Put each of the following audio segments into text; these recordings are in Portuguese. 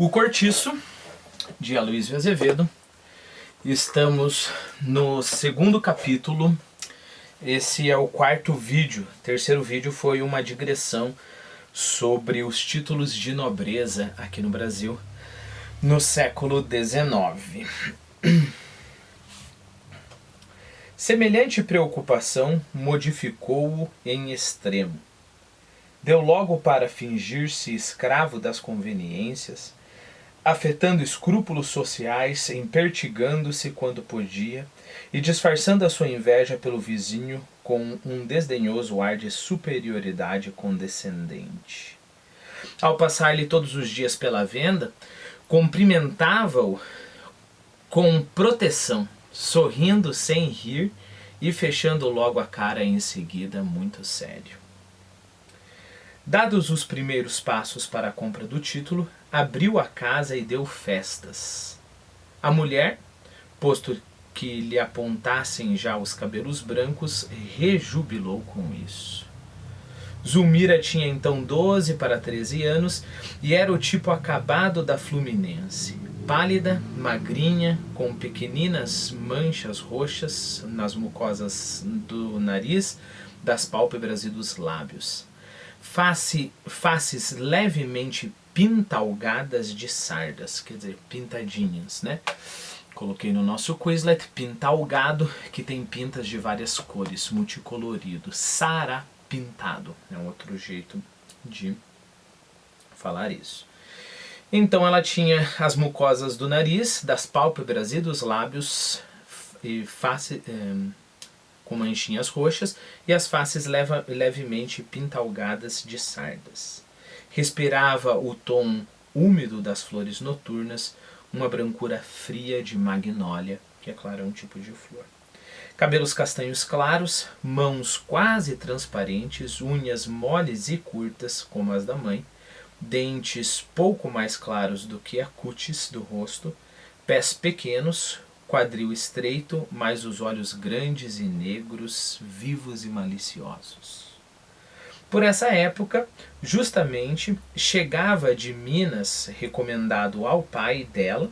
O Cortiço, de Aloysio Azevedo. Estamos no segundo capítulo. Esse é o quarto vídeo. O terceiro vídeo foi uma digressão sobre os títulos de nobreza aqui no Brasil no século XIX. Semelhante preocupação modificou-o em extremo. Deu logo para fingir-se escravo das conveniências, afetando escrúpulos sociais, empertigando-se quando podia e disfarçando a sua inveja pelo vizinho com um desdenhoso ar de superioridade condescendente. Ao passar-lhe todos os dias pela venda, cumprimentava-o com proteção, sorrindo sem rir e fechando logo a cara em seguida, muito sério. Dados os primeiros passos para a compra do título, abriu a casa e deu festas. A mulher, posto que lhe apontassem já os cabelos brancos, rejubilou com isso. Zulmira tinha então 12 para 13 anos e era o tipo acabado da Fluminense. Pálida, magrinha, com pequeninas manchas roxas nas mucosas do nariz, das pálpebras e dos lábios. Faces levemente pintalgadas de sardas, quer dizer, pintadinhas, né? Coloquei no nosso Quizlet, pintalgado, que tem pintas de várias cores, multicolorido. Sarapintado é um outro jeito de falar isso. Então ela tinha as mucosas do nariz, das pálpebras e dos lábios, e com manchinhas roxas, e as faces levemente pintalgadas de sardas. Respirava o tom úmido das flores noturnas, uma brancura fria de magnólia, que é claro, é um tipo de flor. Cabelos castanhos claros, mãos quase transparentes, unhas moles e curtas, como as da mãe, dentes pouco mais claros do que a cútis do rosto, pés pequenos, quadril estreito, mas os olhos grandes e negros, vivos e maliciosos. Por essa época, justamente, chegava de Minas, recomendado ao pai dela,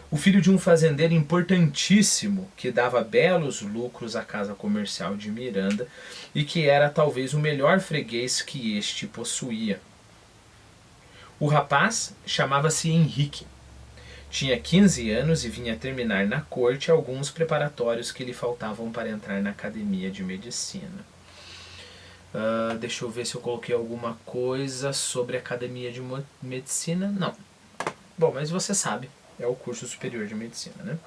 o filho de um fazendeiro importantíssimo que dava belos lucros à casa comercial de Miranda e que era talvez o melhor freguês que este possuía. O rapaz chamava-se Henrique. Tinha 15 anos e vinha terminar na corte alguns preparatórios que lhe faltavam para entrar na academia de medicina. Deixa eu ver se eu coloquei alguma coisa sobre a academia de medicina. Não. Bom, mas você sabe, é o curso superior de medicina, né?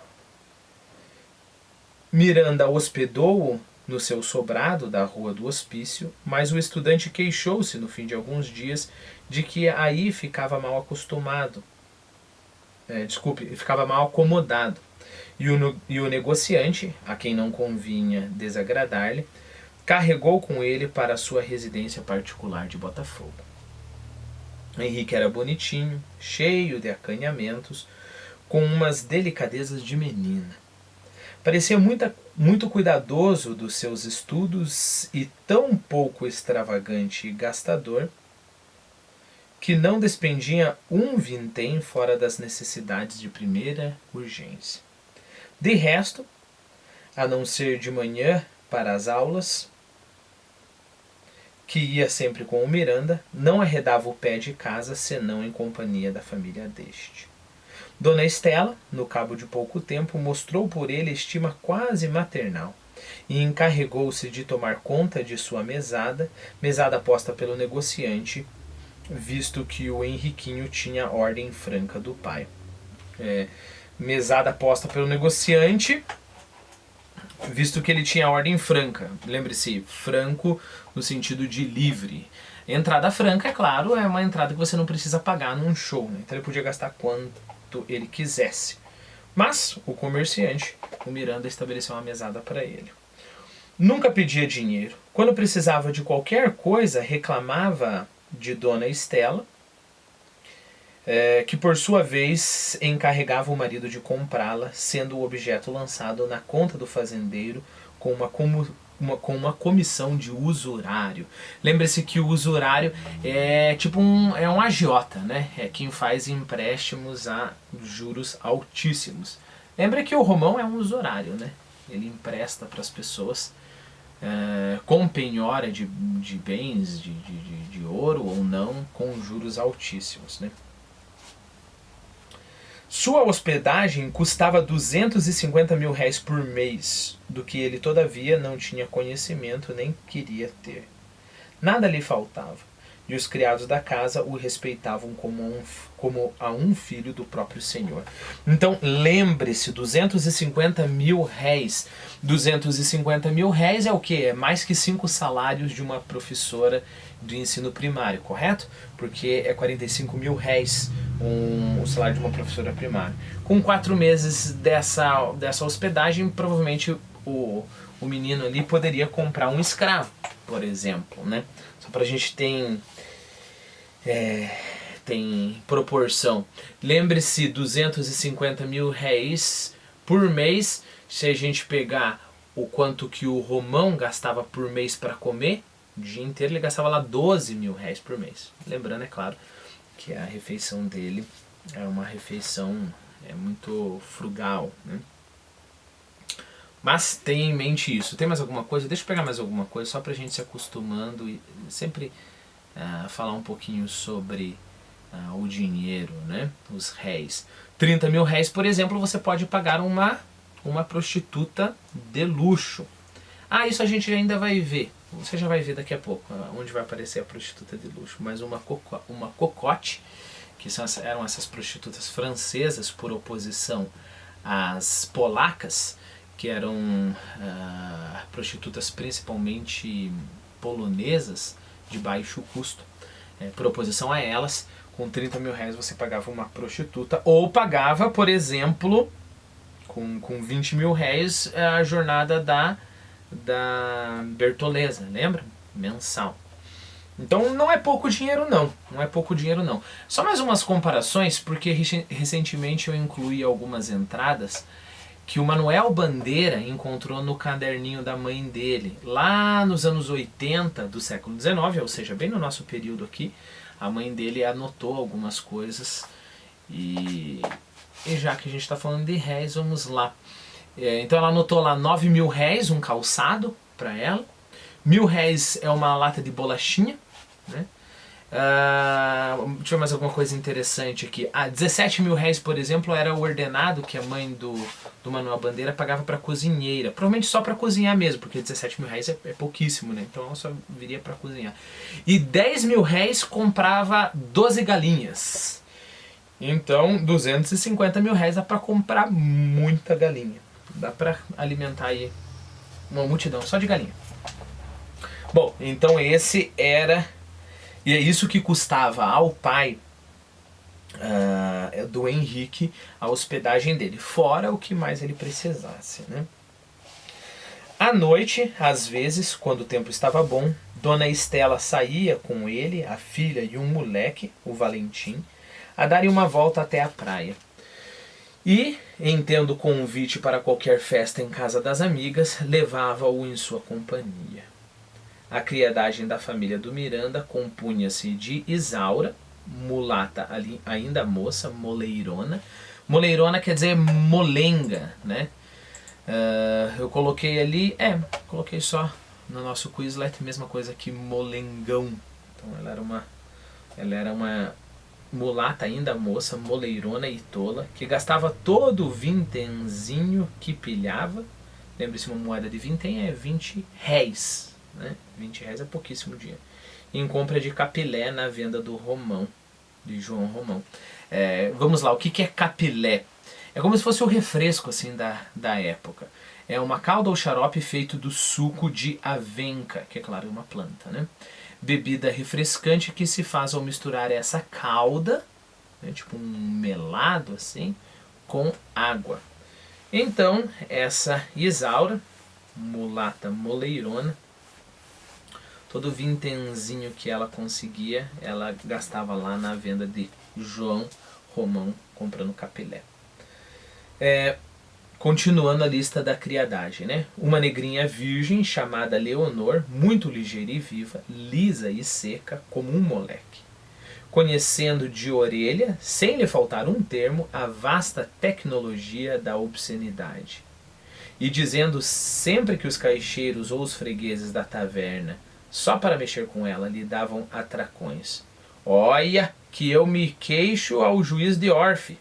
Miranda hospedou-o no seu sobrado da Rua do Hospício, mas o estudante queixou-se no fim de alguns dias de que aí ficava mal acostumado. Ficava mal acomodado. E o negociante, a quem não convinha desagradar-lhe, carregou com ele para a sua residência particular de Botafogo. Henrique era bonitinho, cheio de acanhamentos, com umas delicadezas de menina. Parecia muito cuidadoso dos seus estudos e tão pouco extravagante e gastador, que não despendia um vintém fora das necessidades de primeira urgência. De resto, a não ser de manhã para as aulas, que ia sempre com o Miranda, não arredava o pé de casa senão em companhia da família deste. Dona Estela, no cabo de pouco tempo, mostrou por ele estima quase maternal e encarregou-se de tomar conta de sua mesada posta pelo negociante, visto que o Henriquinho tinha ordem franca do pai. Mesada posta pelo negociante, visto que ele tinha ordem franca. Lembre-se, franco no sentido de livre. Entrada franca, é claro, é uma entrada que você não precisa pagar num show, né? Então ele podia gastar quanto ele quisesse. Mas o comerciante, o Miranda, estabeleceu uma mesada para ele. Nunca pedia dinheiro. Quando precisava de qualquer coisa, reclamava de Dona Estela, que por sua vez encarregava o marido de comprá-la, sendo o objeto lançado na conta do fazendeiro com uma com uma comissão de usurário. Lembre-se que o usurário é tipo um agiota, né? É quem faz empréstimos a juros altíssimos. Lembra que o romão é um usurário, né? Ele empresta para as pessoas com penhora de bens, de ouro ou não, com juros altíssimos, né? Sua hospedagem custava 250 mil réis por mês, do que ele todavia não tinha conhecimento nem queria ter. Nada lhe faltava, e os criados da casa o respeitavam como a um filho do próprio Senhor. Então lembre-se, 250 mil réis. 250 mil réis é o quê? É mais que 5 salários de uma professora do ensino primário, correto? Porque é 45 mil réis o salário de uma professora primária. Com 4 meses dessa hospedagem, provavelmente o menino ali poderia comprar um escravo, por exemplo, né? Só para a gente tem proporção. Lembre-se, 250 mil réis por mês. Se a gente pegar o quanto que o romão gastava por mês para comer, o dia inteiro ele gastava lá 12 mil réis por mês. Lembrando, é claro, que a refeição dele é uma refeição muito frugal, né? Mas tenha em mente isso. Tem mais alguma coisa? Deixa eu pegar mais alguma coisa só pra gente se acostumando e sempre falar um pouquinho sobre o dinheiro, né? Os réis. 30 mil réis, por exemplo, você pode pagar uma prostituta de luxo. Isso a gente ainda vai ver. Você já vai ver daqui a pouco onde vai aparecer a prostituta de luxo. Mas uma cocote, que eram essas prostitutas francesas por oposição às polacas, que eram prostitutas principalmente polonesas, de baixo custo. Por oposição a elas, com 30 mil réis você pagava uma prostituta, ou pagava, por exemplo, com 20 mil réis a jornada da Bertoleza, lembra? Mensal. Então não é pouco dinheiro não, não é pouco dinheiro não. Só mais umas comparações, porque recentemente eu incluí algumas entradas que o Manuel Bandeira encontrou no caderninho da mãe dele, lá nos anos 80 do século XIX, ou seja, bem no nosso período aqui. A mãe dele anotou algumas coisas e já que a gente está falando de réis, vamos lá. Então ela anotou lá 9 mil réis, um calçado para ela. 1.000 réis é uma lata de bolachinha, né? Deixa eu ver mais alguma coisa interessante aqui. 17 mil réis, por exemplo, era o ordenado que a mãe do Manuel Bandeira pagava para cozinheira. Provavelmente só para cozinhar mesmo, porque 17 mil réis é pouquíssimo, né? Então ela só viria para cozinhar. E 10 mil réis comprava 12 galinhas. Então 250 mil réis dá para comprar muita galinha. Dá para alimentar aí uma multidão só de galinha. Bom, então esse era... E é isso que custava ao pai do Henrique a hospedagem dele, fora o que mais ele precisasse, né? À noite, às vezes, quando o tempo estava bom, Dona Estela saía com ele, a filha e um moleque, o Valentim, a darem uma volta até a praia. E, em tendo convite para qualquer festa em casa das amigas, levava-o em sua companhia. A criadagem da família do Miranda compunha-se de Isaura, mulata ali, ainda moça, moleirona. Moleirona quer dizer molenga, né? Eu coloquei ali, coloquei só no nosso Quizlet, mesma coisa que molengão. Então ela era uma mulata ainda moça, moleirona e tola, que gastava todo o vintenzinho que pilhava. Lembre-se, uma moeda de vintém é 20 réis. Né? 20 réis é pouquíssimo dinheiro. Em compra de capilé na venda do Romão, de João Romão. Vamos lá, o que é capilé? É como se fosse o refresco assim, da época. É uma calda ou xarope feito do suco de avenca, que é claro, uma planta, né? Bebida refrescante que se faz ao misturar essa calda, né, tipo um melado assim, com água. Então, essa Isaura, mulata moleirona, todo vintenzinho que ela conseguia, ela gastava lá na venda de João Romão, comprando capilé. Continuando a lista da criadagem, né? Uma negrinha virgem chamada Leonor, muito ligeira e viva, lisa e seca como um moleque. Conhecendo de orelha, sem lhe faltar um termo, a vasta tecnologia da obscenidade. E dizendo sempre que os caixeiros ou os fregueses da taverna, só para mexer com ela, lhe davam atracões. Olha que eu me queixo ao juiz de Orfe.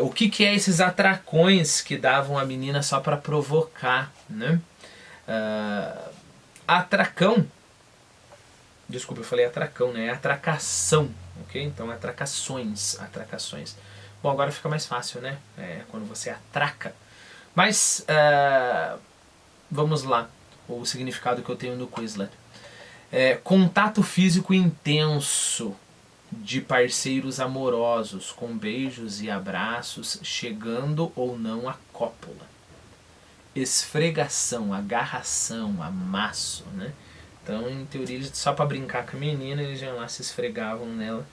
O que é esses atracões que davam a menina só para provocar, né? Atracão, desculpa, eu falei atracão, né? É atracação, ok? Então, atracações. Bom, agora fica mais fácil, né? Quando você atraca. Mas, vamos lá, o significado que eu tenho no Quizlet. Contato físico intenso de parceiros amorosos, com beijos e abraços, chegando ou não à cópula. Esfregação, agarração, amasso, né? Então, em teoria, só para brincar com a menina, eles já lá se esfregavam nela.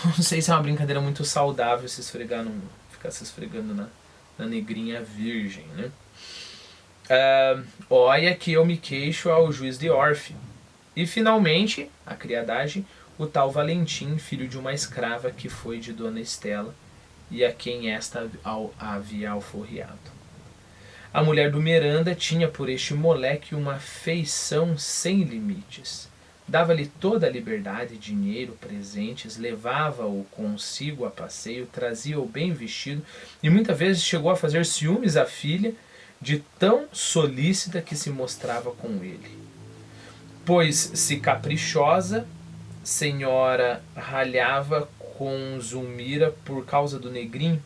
Não sei se é uma brincadeira muito saudável se esfregar, ficar se esfregando na negrinha virgem, né? Olha que eu me queixo ao juiz de Orfe. E finalmente, a criadagem, o tal Valentim, filho de uma escrava que foi de Dona Estela e a quem esta havia alforriado. A mulher do Miranda tinha por este moleque uma feição sem limites. Dava-lhe toda a liberdade, dinheiro, presentes, levava-o consigo a passeio, trazia-o bem vestido e muitas vezes chegou a fazer ciúmes à filha, de tão solícita que se mostrava com ele. Pois, se caprichosa, senhora ralhava com Zulmira por causa do negrinho.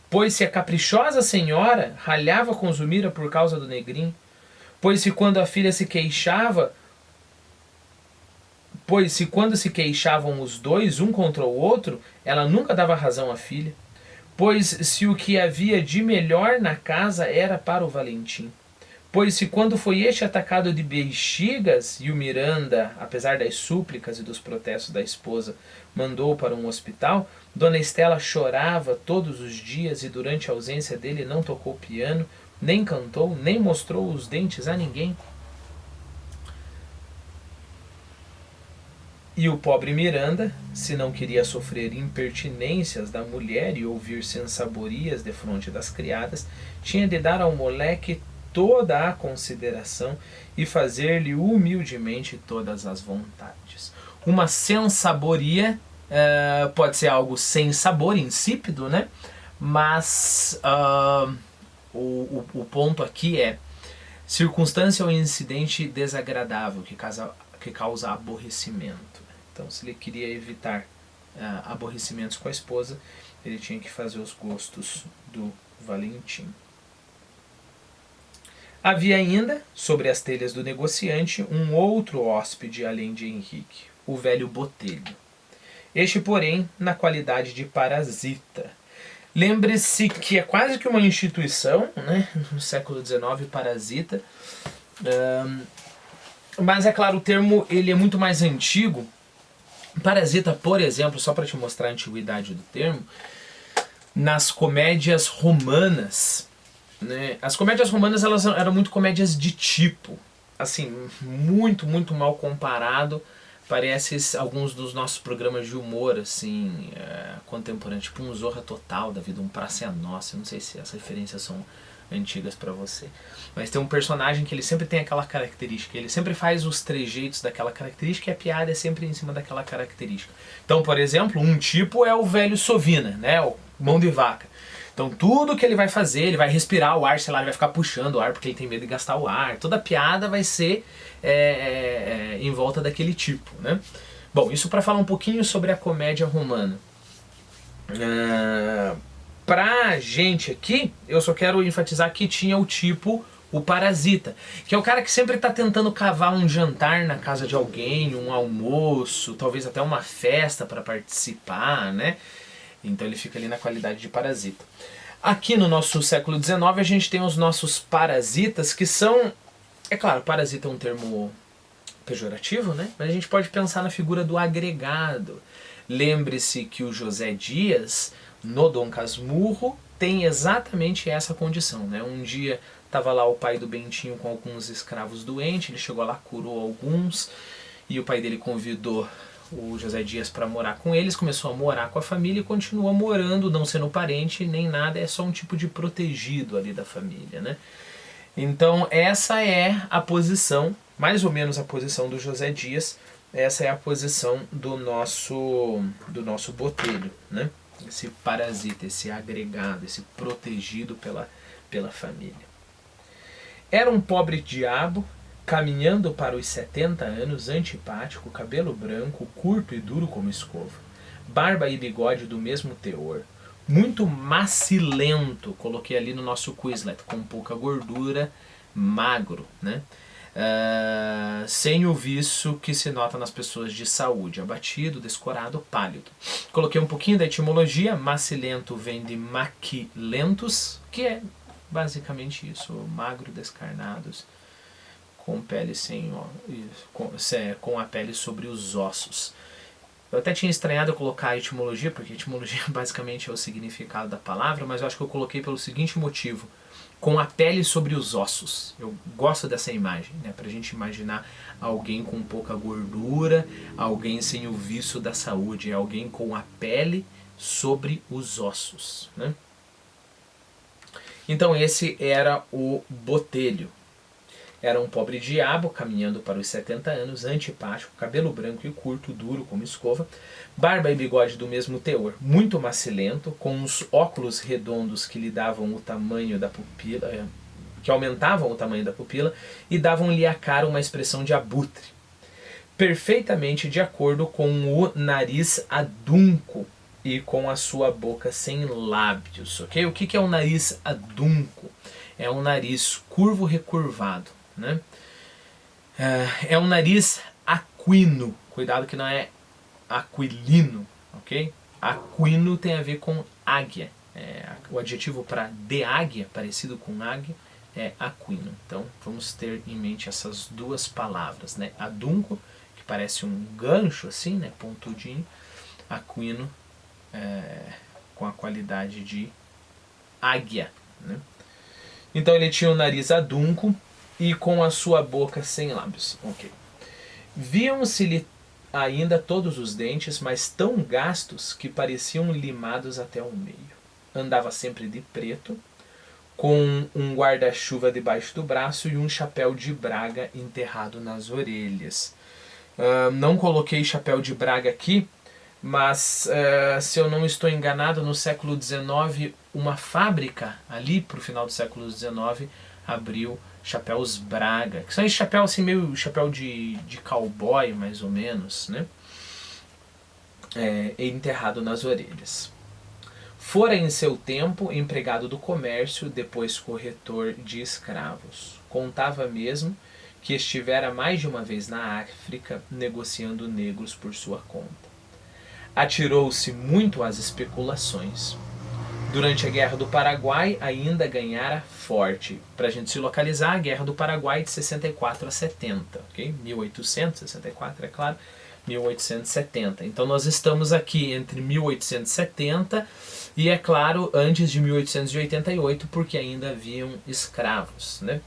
Pois se a caprichosa senhora ralhava com Zulmira por causa do negrinho, pois se quando se queixavam os dois, um contra o outro, ela nunca dava razão à filha, pois se o que havia de melhor na casa era para o Valentim, pois se quando foi este atacado de bexigas e o Miranda, apesar das súplicas e dos protestos da esposa, mandou para um hospital, Dona Estela chorava todos os dias e durante a ausência dele não tocou piano, nem cantou, nem mostrou os dentes a ninguém. E o pobre Miranda, se não queria sofrer impertinências da mulher e ouvir sensaborias defronte das criadas, tinha de dar ao moleque toda a consideração e fazer-lhe humildemente todas as vontades. Uma sensaboria pode ser algo sem sabor, insípido, né? Mas o ponto aqui é circunstância ou incidente desagradável que causa aborrecimento. Então, se ele queria evitar aborrecimentos com a esposa, ele tinha que fazer os gostos do Valentim. Havia ainda, sobre as telhas do negociante, um outro hóspede além de Henrique, o velho Botelho. Este, porém, na qualidade de parasita. Lembre-se que é quase que uma instituição, né, no século XIX, parasita. Mas, é claro, o termo ele é muito mais antigo. Parasita, por exemplo, só para te mostrar a antiguidade do termo, nas comédias romanas, né, as comédias romanas elas eram muito comédias de tipo, assim, muito, muito mal comparado. Parece alguns dos nossos programas de humor, assim, contemporâneos, tipo um Zorra Total da vida, um Praça é Nossa. Eu não sei se as referências são antigas pra você. Mas tem um personagem que ele sempre tem aquela característica, ele sempre faz os trejeitos daquela característica e a piada é sempre em cima daquela característica. Então, por exemplo, um tipo é o velho Sovina, né, o mão de vaca. Então tudo que ele vai fazer, ele vai respirar o ar, sei lá, ele vai ficar puxando o ar porque ele tem medo de gastar o ar. Toda piada vai ser em volta daquele tipo, né? Bom, isso para falar um pouquinho sobre a comédia romana. Pra gente aqui, eu só quero enfatizar que tinha o tipo, o parasita, que é o cara que sempre está tentando cavar um jantar na casa de alguém, um almoço, talvez até uma festa para participar, né? Então ele fica ali na qualidade de parasita. Aqui no nosso século XIX a gente tem os nossos parasitas, que são... É claro, parasita é um termo pejorativo, né? Mas a gente pode pensar na figura do agregado. Lembre-se que o José Dias, no Dom Casmurro, tem exatamente essa condição, né? Um dia estava lá o pai do Bentinho com alguns escravos doentes, ele chegou lá, curou alguns, e o pai dele convidou o José Dias para morar com eles, começou a morar com a família e continua morando, não sendo parente nem nada, é só um tipo de protegido ali da família, né? Então essa é a posição, mais ou menos a posição do José Dias, essa é a posição do nosso Botelho, né? Esse parasita, esse agregado, esse protegido pela família. Era um pobre diabo, caminhando para os 70 anos, antipático, cabelo branco, curto e duro como escova, barba e bigode do mesmo teor, muito macilento, coloquei ali no nosso Quizlet, com pouca gordura, magro, né? Sem o viço que se nota nas pessoas de saúde, abatido, descorado, pálido. Coloquei um pouquinho da etimologia, macilento vem de maquilentus, que é basicamente isso, magro, descarnados, com pele com a pele sobre os ossos. Eu até tinha estranhado colocar a etimologia, porque a etimologia basicamente é o significado da palavra, mas eu acho que eu coloquei pelo seguinte motivo: com a pele sobre os ossos. Eu gosto dessa imagem, né? Pra gente imaginar alguém com pouca gordura, alguém sem o vício da saúde, alguém com a pele sobre os ossos, né? Então esse era o Botelho. Era um pobre diabo, caminhando para os 70 anos, antipático, cabelo branco e curto, duro como escova, barba e bigode do mesmo teor, muito macilento, com uns óculos redondos que lhe davam o tamanho da pupila, que aumentavam o tamanho da pupila e davam-lhe à cara uma expressão de abutre, perfeitamente de acordo com o nariz adunco e com a sua boca sem lábios, ok? O que é um nariz adunco? É um nariz curvo recurvado, né? É um nariz aquino, cuidado que não é aquilino, ok? Aquino tem a ver com águia, o adjetivo para de águia, parecido com águia, é aquino. Então vamos ter em mente essas duas palavras, né? Adunco, que parece um gancho assim, né? Pontudinho, aquino, com a qualidade de águia, né? Então ele tinha o nariz adunco e com a sua boca sem lábios. Okay. Viam-se-lhe ainda todos os dentes, mas tão gastos que pareciam limados até o meio. Andava sempre de preto, com um guarda-chuva debaixo do braço e um chapéu de braga enterrado nas orelhas. Não coloquei chapéu de braga aqui, mas se eu não estou enganado, no século XIX, uma fábrica ali para o final do século XIX abriu chapéus Braga, que são esse chapéu assim, meio chapéu de cowboy, mais ou menos, né? Enterrado nas orelhas. Fora em seu tempo empregado do comércio, depois corretor de escravos. Contava mesmo que estivera mais de uma vez na África negociando negros por sua conta. Atirou-se muito às especulações. Durante a Guerra do Paraguai ainda ganhara forte. Para a gente se localizar, a Guerra do Paraguai de 64 a 70, ok? 1864, é claro, 1870. Então nós estamos aqui entre 1870 e, é claro, antes de 1888, porque ainda haviam escravos, né?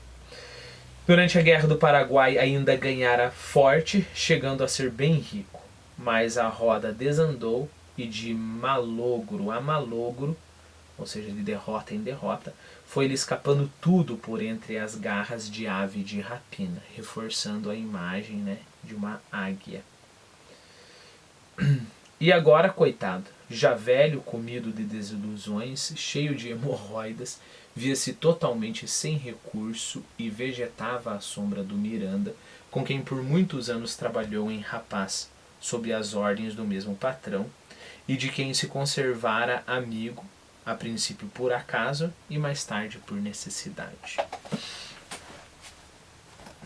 Durante a Guerra do Paraguai ainda ganhara forte, chegando a ser bem rico. Mas a roda desandou e de malogro a malogro, ou seja, de derrota em derrota, foi-lhe escapando tudo por entre as garras de ave de rapina, reforçando a imagem, né, de uma águia. E agora, coitado, já velho, comido de desilusões, cheio de hemorroidas, via-se totalmente sem recurso e vegetava à sombra do Miranda, com quem por muitos anos trabalhou em Rapaz, sob as ordens do mesmo patrão, e de quem se conservara amigo, a princípio por acaso e mais tarde por necessidade.